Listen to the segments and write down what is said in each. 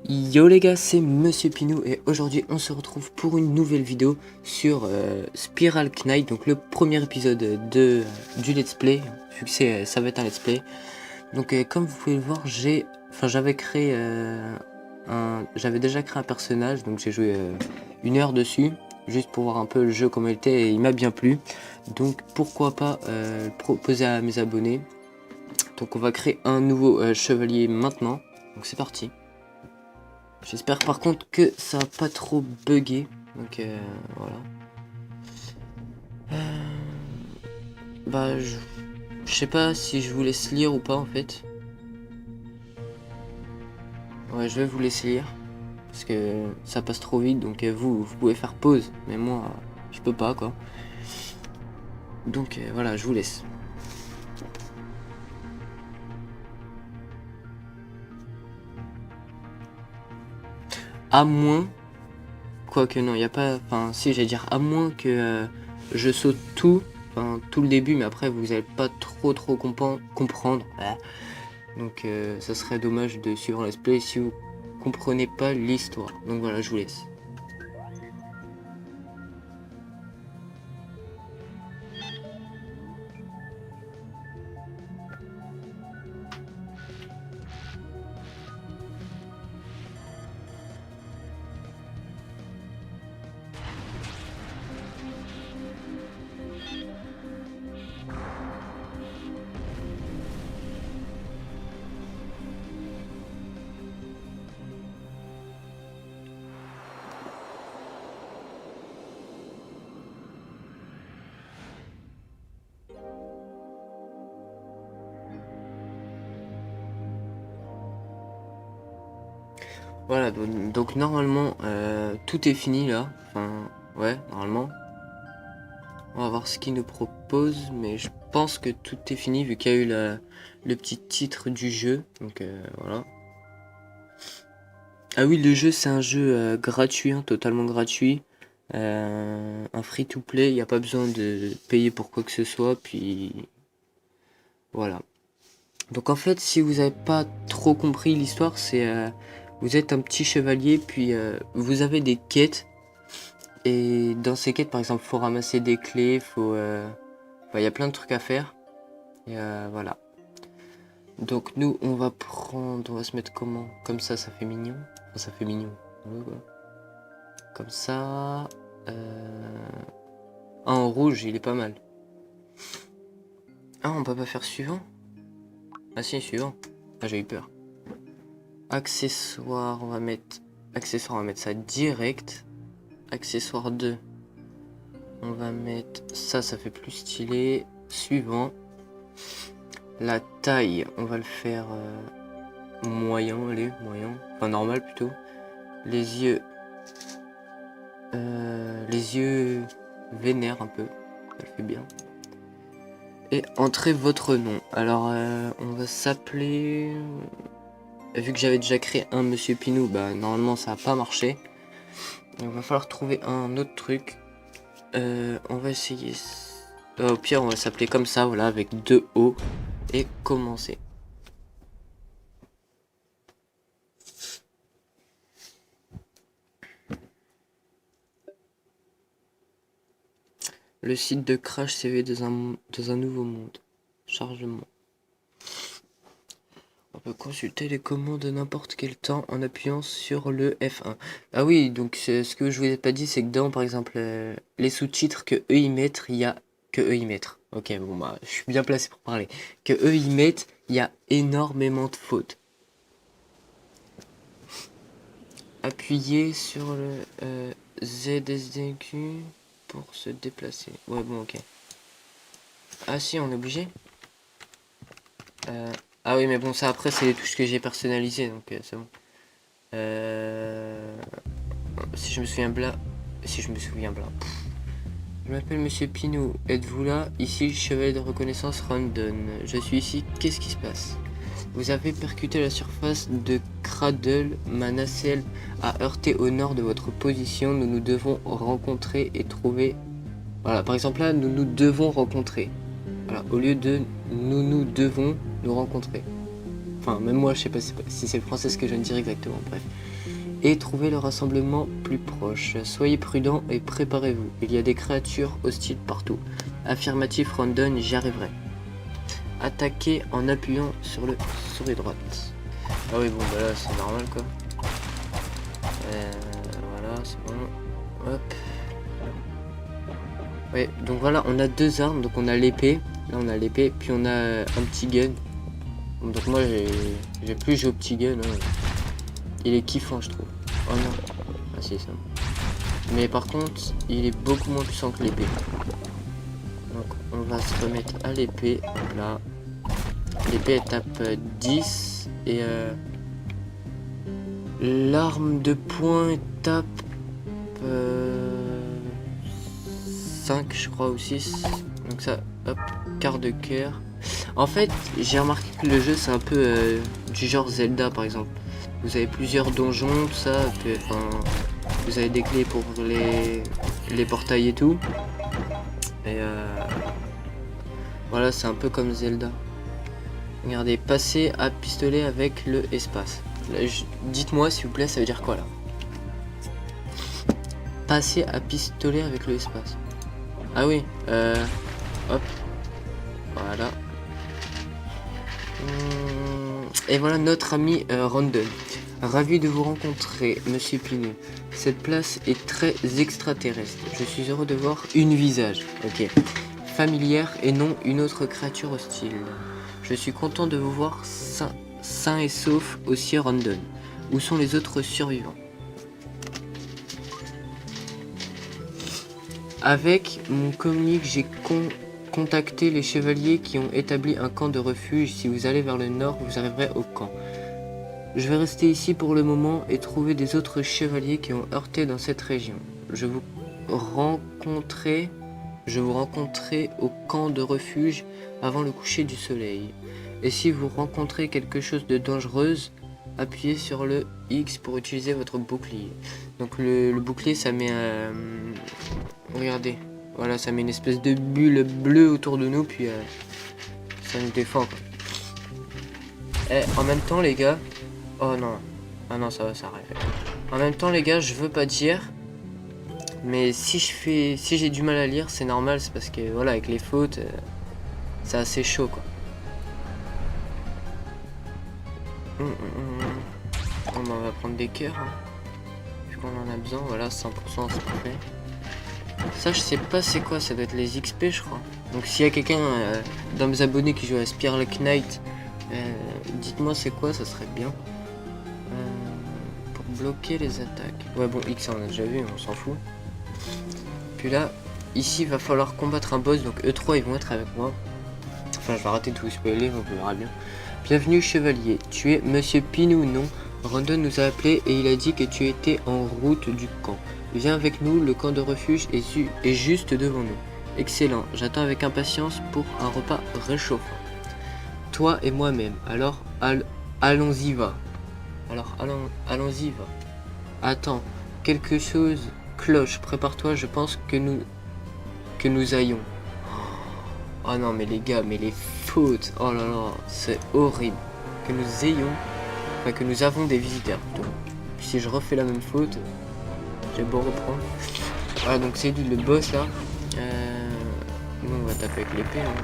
Yo les gars, c'est Monsieur Pinou et aujourd'hui on se retrouve pour une nouvelle vidéo sur Spiral Knight, donc le premier épisode du let's play, vu que ça va être un let's play. Donc comme vous pouvez le voir, j'avais déjà créé un personnage, donc j'ai joué 1 heure dessus, juste pour voir un peu le jeu comment il était et il m'a bien plu. Donc pourquoi pas le proposer à mes abonnés. Donc on va créer un nouveau chevalier maintenant, donc c'est parti. J'espère par contre que ça va pas trop bugger. Donc voilà. Bah je sais pas si je vous laisse lire ou pas en fait. Ouais, je vais vous laisser lire. Parce que ça passe trop vite, donc vous pouvez faire pause. Mais moi, je peux pas quoi. Donc voilà, je vous laisse. À moins... Quoique non, il n'y a pas... Enfin si, j'allais dire à moins que je saute tout. Enfin tout le début, mais après vous allez pas trop comprendre. Ouais. Donc ça serait dommage de suivre un let's play si vous comprenez pas l'histoire. Donc voilà, je vous laisse. Voilà, donc normalement tout est fini là. Enfin ouais, normalement. On va voir ce qu'il nous propose, mais je pense que tout est fini vu qu'il y a eu le petit titre du jeu. Donc voilà. Ah oui, le jeu c'est un jeu gratuit, hein, totalement gratuit. Un free to play, il n'y a pas besoin de payer pour quoi que ce soit, puis voilà. Donc en fait, si vous n'avez pas trop compris l'histoire, c'est vous êtes un petit chevalier, puis vous avez des quêtes. Et dans ces quêtes, par exemple, faut ramasser des clés, il y a plein de trucs à faire. Et voilà. Donc nous, on va se mettre comment? Comme ça fait mignon. Enfin, ça fait mignon. Ouais. Comme ça. Ah, en rouge, il est pas mal. Ah, on peut pas faire suivant? Ah si, suivant. Ah, j'ai eu peur. Accessoire, on va mettre ça direct. Accessoire 2. On va mettre ça fait plus stylé. Suivant. La taille, on va le faire moyen, allez, moyen. Enfin, normal plutôt. Les yeux. Les yeux vénèrent un peu. Ça le fait bien. Et entrez votre nom. Alors, on va s'appeler... Vu que j'avais déjà créé un Monsieur Pinou, bah normalement ça va pas marché. Il va falloir trouver un autre truc. On va essayer... Au pire, on va s'appeler comme ça, voilà, avec 2 O. Et commencer. Le site de Crash CV dans un nouveau monde. Chargement. On peut consulter les commandes n'importe quel temps en appuyant sur le F1. Ah oui, donc ce que je vous ai pas dit, c'est que dans, par exemple, les sous-titres que eux y mettent, il y a... Que eux y mettent. Ok, bon bah, je suis bien placé pour parler. Que eux y mettent, il y a énormément de fautes. Appuyez sur le ZSDQ pour se déplacer. Ouais, bon, ok. Ah si, on est obligé. Ah oui, mais bon, ça après, c'est les touches que j'ai personnalisées, donc c'est bon. Si je me souviens bien. Si je me souviens bien. Je m'appelle Monsieur Pinou. Êtes-vous là? Ici, le chevalier de reconnaissance Randon. Je suis ici. Qu'est-ce qui se passe? Vous avez percuté la surface de Cradle. Ma nacelle a heurté au nord de votre position. Nous devons rencontrer et trouver... Voilà, par exemple là, nous devons rencontrer. Voilà, au lieu de nous devons nous rencontrer. Enfin, même moi, je sais pas si c'est le français ce que je viens de dire exactement, bref. Et trouvez le rassemblement plus proche. Soyez prudents et préparez-vous. Il y a des créatures hostiles partout. Affirmatif Rondon, j'y arriverai. Attaquez en appuyant sur le souris droite. Ah oui, bon, bah là, c'est normal, quoi. Voilà, c'est bon. Hop. Ouais, donc voilà, on a deux armes. Donc on a l'épée. Là, on a l'épée. Puis on a un petit gun. Donc moi, j'ai plus joué au petit gun. Hein. Il est kiffant, je trouve. Oh non. Ah si, ça. Mais par contre, il est beaucoup moins puissant que l'épée. Donc on va se remettre à l'épée. Là. L'épée, elle tape 10. Et l'arme de poing tape 5 je crois ou 6. Donc ça, hop, quart de cœur. En fait, j'ai remarqué que le jeu c'est un peu du genre Zelda par exemple. Vous avez plusieurs donjons, tout ça, puis, enfin, vous avez des clés pour les portails et tout. Et voilà, c'est un peu comme Zelda. Regardez, passer à pistolet avec le espace. Dites-moi s'il vous plaît, ça veut dire quoi là? Passer à pistolet avec le espace. Ah oui, hop, voilà. Et voilà notre ami Rondon. Ravi de vous rencontrer, Monsieur Pinou. Cette place est très extraterrestre. Je suis heureux de voir une visage. Ok. Familière et non une autre créature hostile. Je suis content de vous voir sain et sauf aussi Rondon. Où sont les autres survivants? Avec mon communique, j'ai contacté les chevaliers qui ont établi un camp de refuge. Si vous allez vers le nord, vous arriverez au camp. Je vais rester ici pour le moment et trouver des autres chevaliers qui ont heurté dans cette région. Je vous rencontrerai au camp de refuge avant le coucher du soleil. Et si vous rencontrez quelque chose de dangereux, appuyez sur le X pour utiliser votre bouclier. Donc le bouclier, ça met regardez, voilà, ça met une espèce de bulle bleue autour de nous, puis ça nous défend, quoi. Et en même temps les gars, oh non, ah non, ça va s'arrêter. En même temps les gars, je veux pas dire, mais si j'ai du mal à lire, c'est normal, c'est parce que voilà, avec les fautes, c'est assez chaud, quoi. On va prendre des cœurs, hein. Vu qu'on en a besoin, voilà, 100% c'est parfait. Ça je sais pas c'est quoi, ça doit être les XP je crois. Donc s'il y a quelqu'un dans mes abonnés qui joue à Spiral Knight, dites-moi c'est quoi, ça serait bien. Pour bloquer les attaques. Ouais bon, X on a déjà vu, on s'en fout. Puis là, ici il va falloir combattre un boss, donc E3 ils vont être avec moi. Enfin je vais arrêter de vous spoiler, on verra bien. Bienvenue chevalier, tu es Monsieur Pinou, non? Rondon nous a appelé et il a dit que tu étais en route du camp. Viens avec nous, le camp de refuge est juste devant nous. Excellent, j'attends avec impatience pour un repas réchauffant. Toi et moi-même, alors allons-y va. Alors allons-y va. Attends, quelque chose cloche, prépare-toi, je pense que nous aillons. Oh non mais les gars, mais les fautes, oh là là, c'est horrible. Que nous ayons, enfin que nous avons des visiteurs plutôt. Puis si je refais la même faute, j'ai beau reprendre. Voilà, donc c'est lui le boss là. Nous on va taper avec l'épée. Hein.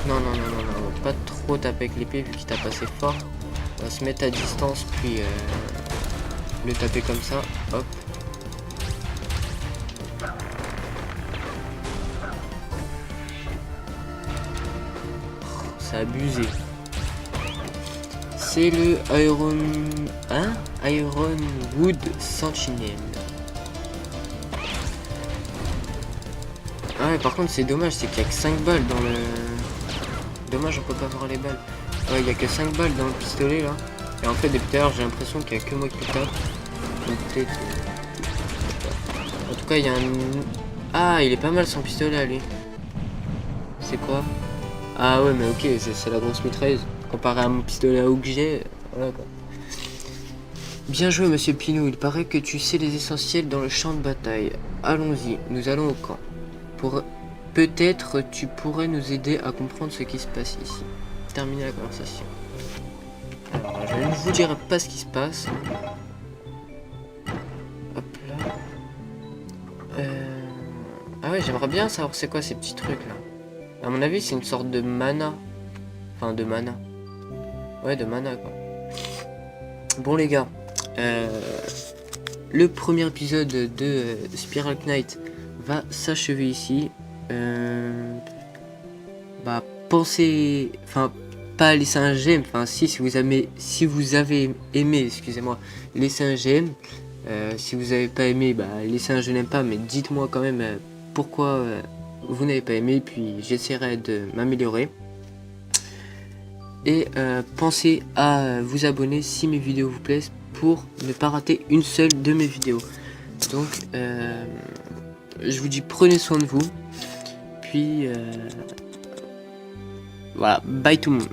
Non, on va pas trop taper avec l'épée vu qu'il tape assez fort. On va se mettre à distance puis le taper comme ça. Hop. C'est abusé. C'est le Ironwood Sentinel. Ah ouais, par contre c'est dommage, c'est qu'il y a que 5 balles dans le... Dommage, on peut pas voir les balles. Ouais, il y a que 5 balles dans le pistolet là. Et en fait depuis tout à l'heure j'ai l'impression qu'il y a que moi qui tape. Donc, en tout cas il y a un... Ah, il est pas mal son pistolet à lui. C'est quoi? Ah ouais mais ok, c'est la grosse mitrailleuse. Comparé à mon pistolet à eau que j'ai, voilà quoi. Bien joué Monsieur Pinou, il paraît que tu sais les essentiels dans le champ de bataille. Allons-y, nous allons au camp. Peut-être tu pourrais nous aider à comprendre ce qui se passe ici. Terminer la conversation. Alors, je ne vous dirai pas ce qui se passe. Hop là. Ah ouais, j'aimerais bien savoir c'est quoi ces petits trucs là. À mon avis, c'est une sorte de mana. Enfin, de mana. Ouais, de mana quoi. Bon les gars, le premier épisode de Spiral Knight va s'achever ici. Bah, pensez, enfin, pas laisser un j'aime, enfin si vous avez aimé, excusez-moi, laissez un j'aime. Si vous n'avez pas aimé, bah laissez un je n'aime pas, mais dites-moi quand même pourquoi vous n'avez pas aimé, puis j'essaierai de m'améliorer. Et pensez à vous abonner si mes vidéos vous plaisent pour ne pas rater une seule de mes vidéos. Donc je vous dis prenez soin de vous. Puis voilà, bye tout le monde.